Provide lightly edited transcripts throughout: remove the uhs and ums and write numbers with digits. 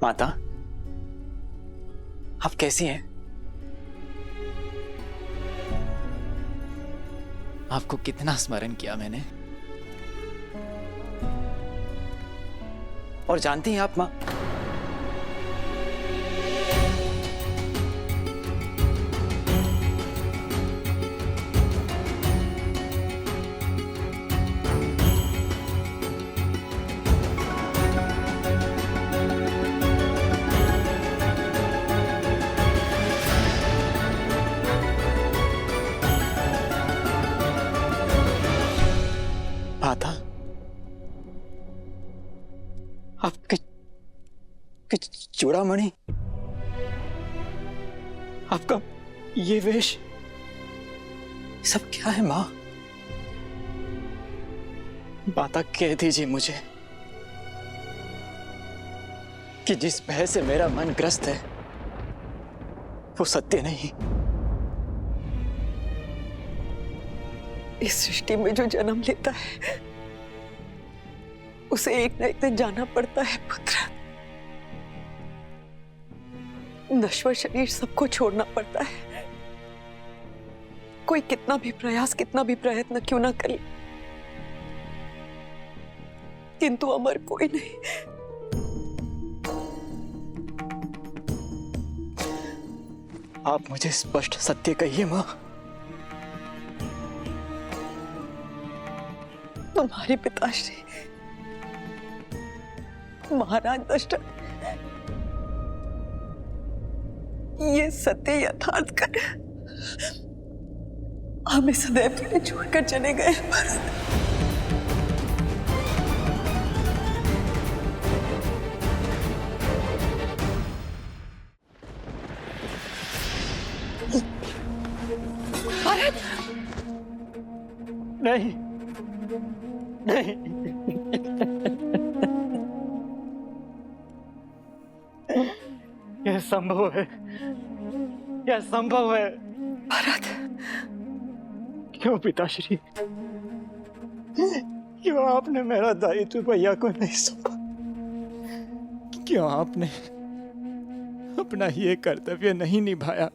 माता, आप कैसी हैं? आपको कितना स्मरण किया मैंने। और जानती हैं आप मां, माता, आपके चूड़ामणि, आपका ये वेश, सब क्या है मां? माता कह दीजिए मुझे कि जिस भय से मेरा मन ग्रस्त है वो सत्य नहीं। इस सृष्टि में जो जन्म लेता है उसे एक न एक दिन जाना पड़ता है पुत्र। नश्वर शरीर सबको छोड़ना पड़ता है। कोई कितना भी प्रयास, कितना भी प्रयत्न क्यों ना करे, किंतु अमर कोई नहीं। आप मुझे स्पष्ट सत्य कहिए मां। तुम्हारे पिताश्री महाराज दशरथ ये सत्य यथार्थ कर हमें सदैव के लिए छोड़कर चले गए भरत। भरत नहीं, नहीं, यह संभव है, यह संभव है। भरत, क्यों पिताश्री, क्यों आपने मेरा दायित्व भैया को नहीं सौंपा? क्यों आपने अपना ये कर्तव्य नहीं निभाया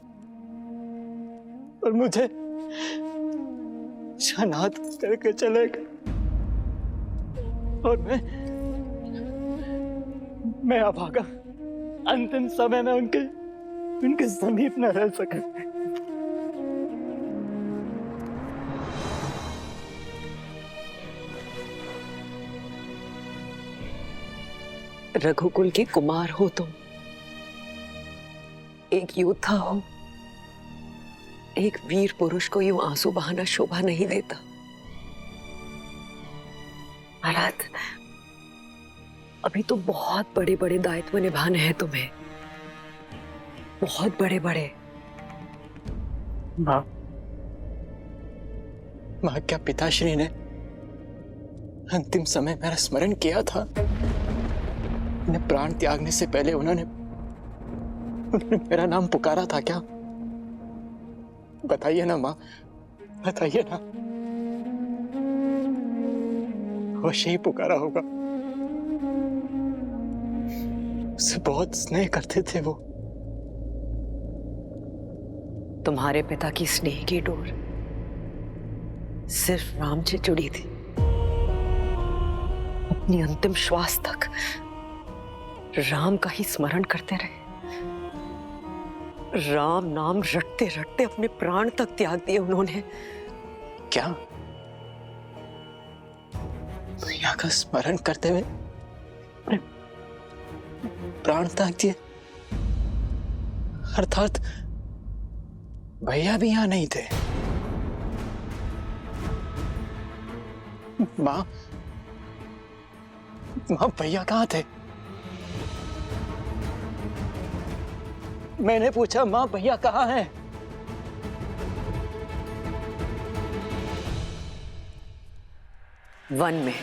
और मुझे अनाथ करके चले गए? और मैं अभागा अंतिम समय में उनके समीप न रह सका। रघुकुल के कुमार हो तुम, एक योद्धा हो, एक वीर पुरुष को यूं आंसू बहाना शोभा नहीं देता। भरत, अभी तो बहुत बड़े बड़े दायित्व निभाने हैं तुम्हें, बहुत बड़े बड़े। मां, क्या पिताश्री ने अंतिम समय मेरा स्मरण किया था? उन्हें प्राण त्यागने से पहले उन्होंने मेरा नाम पुकारा था क्या? बताइए ना मां, बताइए ना। अवश्य ही पुकारा होगा। उससे बहुत स्नेह करते थे वो। तुम्हारे पिता की स्नेह की डोर सिर्फ राम से जुड़ी थी। अपनी अंतिम श्वास तक राम का ही स्मरण करते रहे। राम नाम रटते रटते अपने प्राण तक त्याग दिए उन्होंने। क्या भैया का स्मरण करते हुए प्राण त्याग दिए? अर्थात भैया भी यहां नहीं थे? मां, भैया कहां थे? मैंने पूछा मां, भैया कहां हैं? वन में।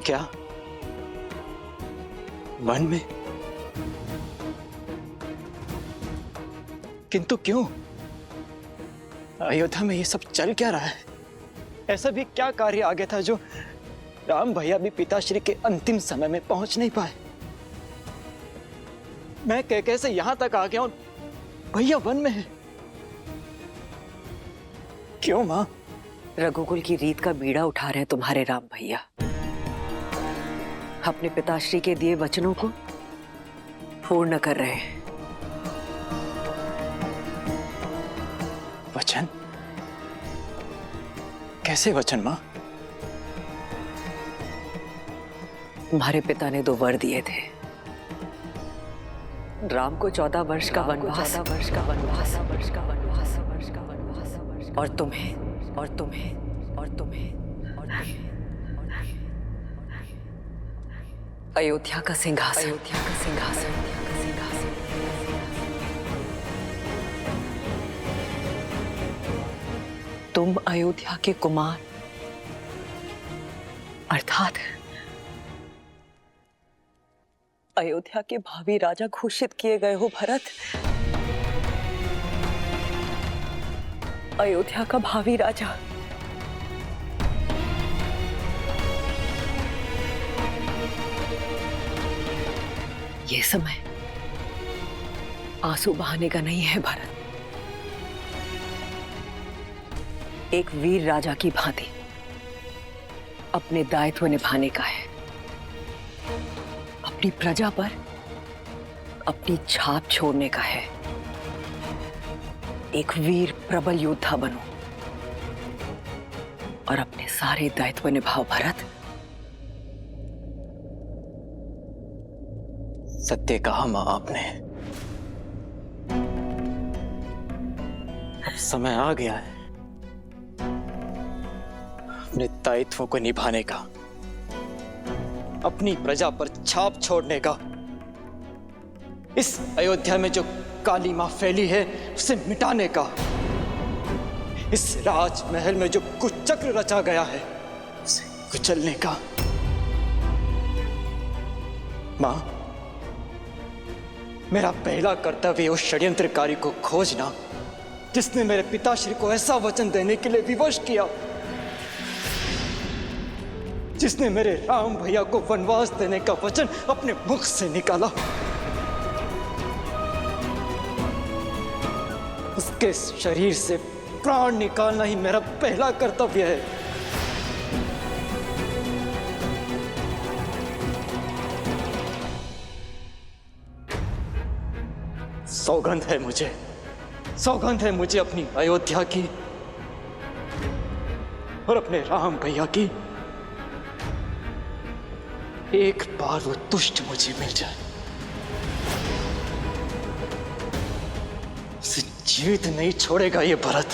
क्या वन में? किंतु क्यों? अयोध्या में ये सब चल क्या रहा है? ऐसा भी क्या कार्य आ गया था जो राम भैया भी पिताश्री के अंतिम समय में पहुंच नहीं पाए? मैं कैसे यहां तक आ गया हूं, भैया वन में है। क्यों मां? रघुकुल की रीत का बीड़ा उठा रहे हैं तुम्हारे राम भैया। अपने पिताश्री के दिए वचनों को पूर्ण कर रहे हैं। वचन? कैसे वचन मां? तुम्हारे पिता ने 2 वर दिए थे, राम को 14 वर्ष का वनवास और तुम्हें अयोध्या का सिंहासन। तुम अयोध्या के कुमार अर्थात अयोध्या के भावी राजा घोषित किए गए हो भरत। अयोध्या का भावी राजा। ये समय आंसू बहाने का नहीं है भरत। एक वीर राजा की भांति अपने दायित्व निभाने का है। अपनी प्रजा पर अपनी छाप छोड़ने का है। एक वीर प्रबल योद्धा बनो और अपने सारे दायित्व निभाओ भरत। सत्य कहा मां आपने। अब समय आ गया है अपने दायित्वों को निभाने का, अपनी प्रजा पर छाप छोड़ने का। इस अयोध्या में जो काली मां फैली है उसे मिटाने का। इस राजमहल में जो कुचक्र रचा गया है उसे कुचलने का। मां, मेरा पहला कर्तव्य उस षड्यंत्रकारी को खोजना जिसने मेरे पिताश्री को ऐसा वचन देने के लिए विवश किया, जिसने मेरे राम भैया को वनवास देने का वचन अपने मुख से निकाला। उसके शरीर से प्राण निकालना ही मेरा पहला कर्तव्य है। सौगंध है मुझे अपनी अयोध्या की और अपने राम भैया की। एक बार वो दुष्ट मुझे मिल जाए, उसे जीवित नहीं छोड़ेगा ये भरत।